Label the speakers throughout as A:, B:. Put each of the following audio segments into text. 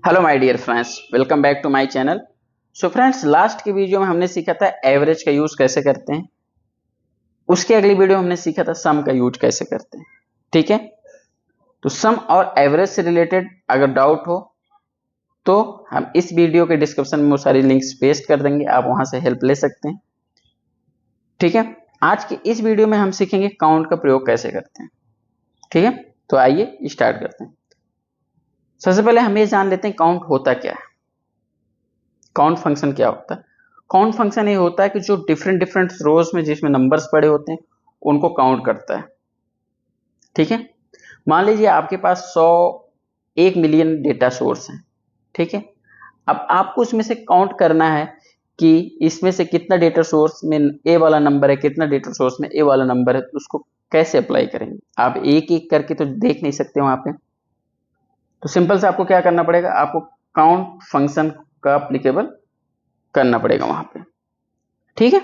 A: Hello my dear friends, welcome back to my channel. So friends, last की video में हमने सीखा था एवरेज का यूज कैसे करते हैं। उसके अगली वीडियो में हमने सीखा था सम का यूज कैसे करते हैं। ठीक है, तो सम और एवरेज से रिलेटेड अगर डाउट हो तो हम इस वीडियो के डिस्क्रिप्शन में वो सारी लिंक्स पेस्ट कर देंगे, आप वहां से हेल्प ले सकते हैं। ठीक है, आज की इस वीडियो में हम सीखेंगे काउंट का प्रयोग कैसे करते हैं। ठीक है, तो आइए स्टार्ट करते हैं। सबसे पहले हम ये जान लेते हैं काउंट होता क्या है। काउंट फंक्शन क्या होता है? काउंट फंक्शन ये होता है कि जो डिफरेंट डिफरेंट रोज में जिसमें नंबर्स पड़े होते हैं उनको काउंट करता है। ठीक है, मान लीजिए आपके पास 1 मिलियन डेटा सोर्स है। ठीक है, अब आपको उसमें से काउंट करना है कि इसमें से कितना डेटा सोर्स में ए वाला नंबर है, कितना डेटा सोर्स में ए वाला नंबर है। तो उसको कैसे अप्लाई करेंगे? आप एक एक करके तो देख नहीं सकते वहां पे। तो सिंपल से आपको क्या करना पड़ेगा, आपको काउंट फंक्शन का अप्लीकेबल करना पड़ेगा वहां पे। ठीक है,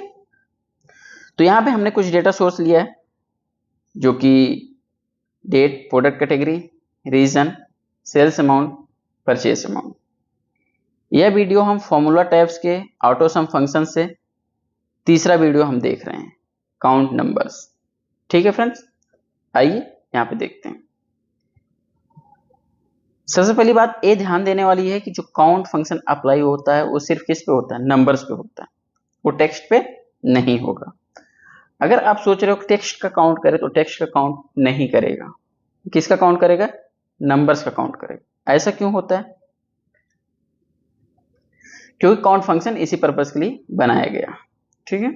A: तो यहां पे हमने कुछ डेटा सोर्स लिया है जो कि date, product category, region, sales amount, purchase amount. यह वीडियो हम फॉर्मूला टाइप्स के ऑटो सम फंक्शन से तीसरा वीडियो हम देख रहे हैं, काउंट नंबर्स। ठीक है फ्रेंड्स, आइए यहां पे देखते हैं। सबसे पहली बात ये ध्यान देने वाली है कि जो काउंट फंक्शन अप्लाई होता है वो सिर्फ किस पे होता है? नंबर्स पे होता है, वो टेक्स्ट पे नहीं होगा। अगर आप सोच रहे हो टेक्स्ट का काउंट करे तो टेक्स्ट का काउंट नहीं करेगा। किसका काउंट करेगा? नंबर्स का काउंट करेगा। ऐसा क्यों होता है? क्योंकि काउंट फंक्शन इसी पर्पस के लिए बनाया गया। ठीक है,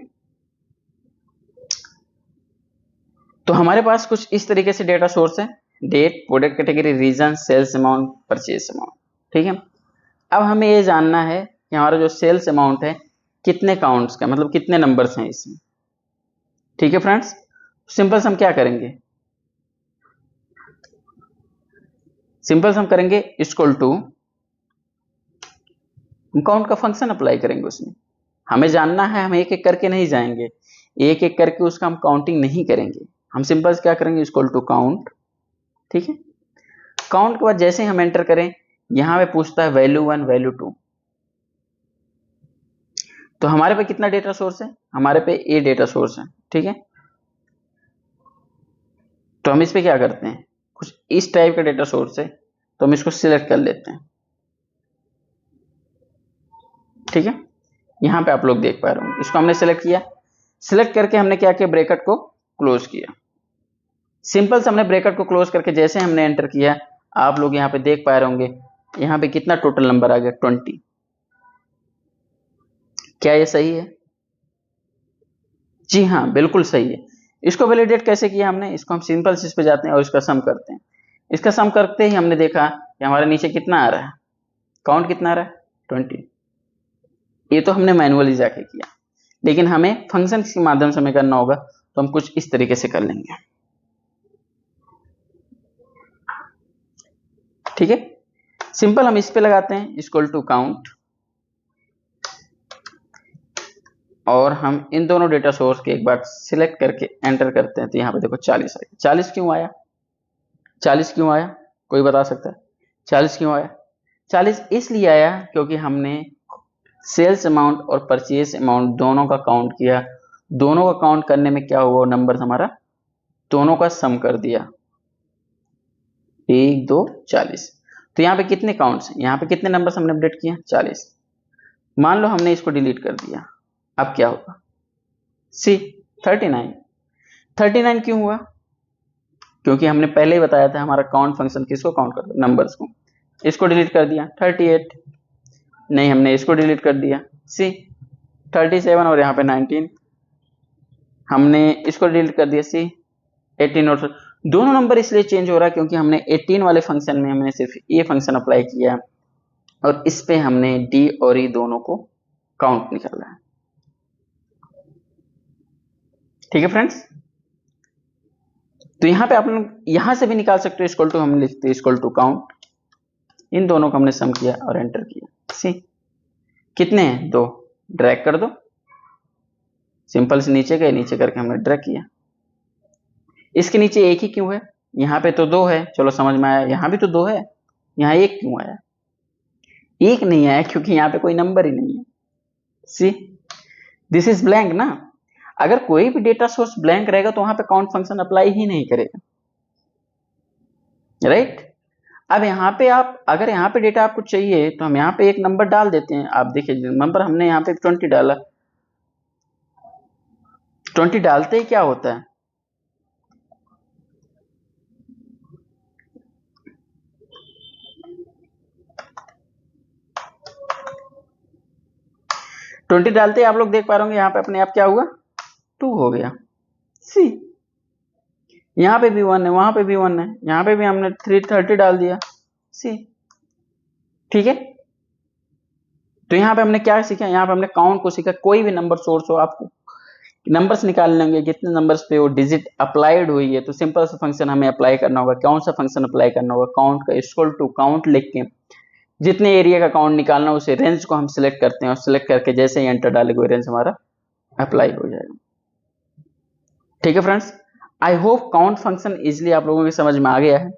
A: तो हमारे पास कुछ इस तरीके से डेटा सोर्स है, date, product category, region, sales amount, purchase amount. ठीक है, अब हमें ये जानना है कि हमारा जो सेल्स अमाउंट है कितने काउंट्स का, मतलब कितने नंबर्स हैं इसमें। ठीक है फ्रेंड्स, सिंपल हम क्या करेंगे, सिंपल हम करेंगे इक्वल टू काउंट का फंक्शन अप्लाई करेंगे उसमें। हमें जानना है, हम एक एक करके नहीं जाएंगे, एक एक करके उसका हम काउंटिंग नहीं करेंगे। हम सिंपल क्या करेंगे, इक्वल टू काउंट। ठीक है, काउंट के बाद जैसे हम एंटर करें, यहां पे पूछता है वैल्यू 1, वैल्यू 2। तो हमारे पे कितना डेटा सोर्स है? हमारे पे ए डेटा सोर्स है। ठीक है, तो हम इस पे क्या करते हैं, कुछ इस टाइप का डेटा सोर्स है तो हम इसको सिलेक्ट कर लेते हैं। ठीक है, यहां पे आप लोग देख पा रहे होंगे, इसको हमने सिलेक्ट किया। सिलेक्ट करके हमने क्या किया, ब्रैकेट को क्लोज किया। सिंपल से हमने ब्रैकेट को क्लोज करके जैसे हमने एंटर किया, आप लोग यहां पे देख पा रहे होंगे, यहां पे कितना टोटल नंबर आ गया, 20। क्या ये सही है? जी हाँ, बिल्कुल सही है। इसको वैलिडेट कैसे किया हमने? इसको हम सिंपल से इस पे जाते हैं और इसका सम करते हैं। इसका सम करते ही हमने देखा कि हमारे नीचे कितना आ रहा है, काउंट कितना आ रहा है, 20। ये तो हमने मैनुअली जाके किया, लेकिन हमें फंक्शन के माध्यम से हमें करना होगा, तो हम कुछ इस तरीके से कर लेंगे। ठीक है, सिंपल हम इस पे लगाते हैं इक्वल टू काउंट, और हम इन दोनों डेटा सोर्स के एक बार सिलेक्ट करके एंटर करते हैं। तो यहाँ पे देखो 40 आया। 40 क्यों आया? 40 क्यों आया, कोई बता सकता है? 40 क्यों आया? 40 इसलिए आया क्योंकि हमने सेल्स अमाउंट और परचेज अमाउंट दोनों का काउंट किया। दोनों का काउंट करने में क्या हुआ, नंबर हमारा दोनों का सम कर दिया, 1 2 40। तो यहाँ पे कितने काउंट्स हैं, यहाँ पे कितने नंबर हमने अपडेट किए, 40। मान लो हमने इसको डिलीट कर दिया, अब क्या होगा, सी 39। 39 क्यों हुआ? क्योंकि हमने पहले ही बताया था हमारा काउंट फंक्शन किसको काउंट करता है, नंबर्स को। इसको डिलीट कर दिया, 38। नहीं, हमने इसको डिलीट कर दिया, सी 37, और यहाँ पे 19। हमने इसको डिलीट कर दिया, सी 18। और दोनों नंबर इसलिए चेंज हो रहा है क्योंकि हमने 18 वाले फंक्शन में हमने सिर्फ ये फंक्शन अप्लाई किया, और इस पे हमने डी और ई दोनों को काउंट निकाला है। ठीक है फ्रेंड्स, तो यहां पे आप लोग यहां से भी निकाल सकते हो, इक्वल टू हम लिखते हैं इक्वल टू काउंट, इन दोनों को हमने सम किया और एंटर किया। सी कितने हैं, 2, ड्रैग कर दो। सिंपल से नीचे गए, नीचे करके हमने ड्रैग किया। इसके नीचे एक ही क्यों है, यहाँ पे तो 2 है, चलो समझ में आया। यहाँ भी तो 2 है, यहाँ 1 क्यों आया? एक नहीं आया क्योंकि यहाँ पे कोई नंबर ही नहीं है। सी दिस इज ब्लैंक ना। अगर कोई भी डेटा सोर्स ब्लैंक रहेगा तो वहां पे काउंट फंक्शन अप्लाई ही नहीं करेगा, राइट। अब यहाँ पे आप अगर यहाँ पे डेटा आपको चाहिए तो हम यहाँ पे एक नंबर डाल देते हैं। आप देखिए नंबर हमने यहाँ पे 20 डाला, 20 डालते ही क्या होता है, ट्वेंटी डालते ही आप लोग देख पा रहे होंगे यहाँ पे अपने आप क्या हुआ, 2 हो गया। सी यहाँ पे भी 1 है, वहां पे भी 1 है, यहाँ पे भी हमने 330 डाल दिया। सी ठीक है। तो यहाँ पे हमने क्या सीखा, यहाँ पे हमने काउंट को सीखा। कोई भी नंबर सोर्स हो, आपको नंबर्स निकाल लेंगे कितने नंबर्स पे वो डिजिट अप्लाइड हुई है, तो सिंपल सा फंक्शन हमें अप्लाई करना होगा। कौन सा फंक्शन अप्लाई करना होगा, काउंट का इक्वल टू काउंट लिख के जितने एरिया का काउंट निकालना उसे रेंज को हम सिलेक्ट करते हैं और सिलेक्ट करके जैसे ही एंटर डालेंगे रेंज हमारा अप्लाई हो जाएगा। ठीक है friends, I hope count function easily आप लोगों के समझ में आ गया है।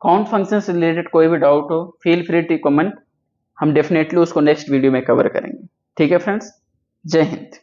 A: काउंट फंक्शन से रिलेटेड कोई भी डाउट हो फील फ्री टू कमेंट, हम डेफिनेटली उसको नेक्स्ट वीडियो में कवर करेंगे। ठीक है फ्रेंड्स, जय हिंद।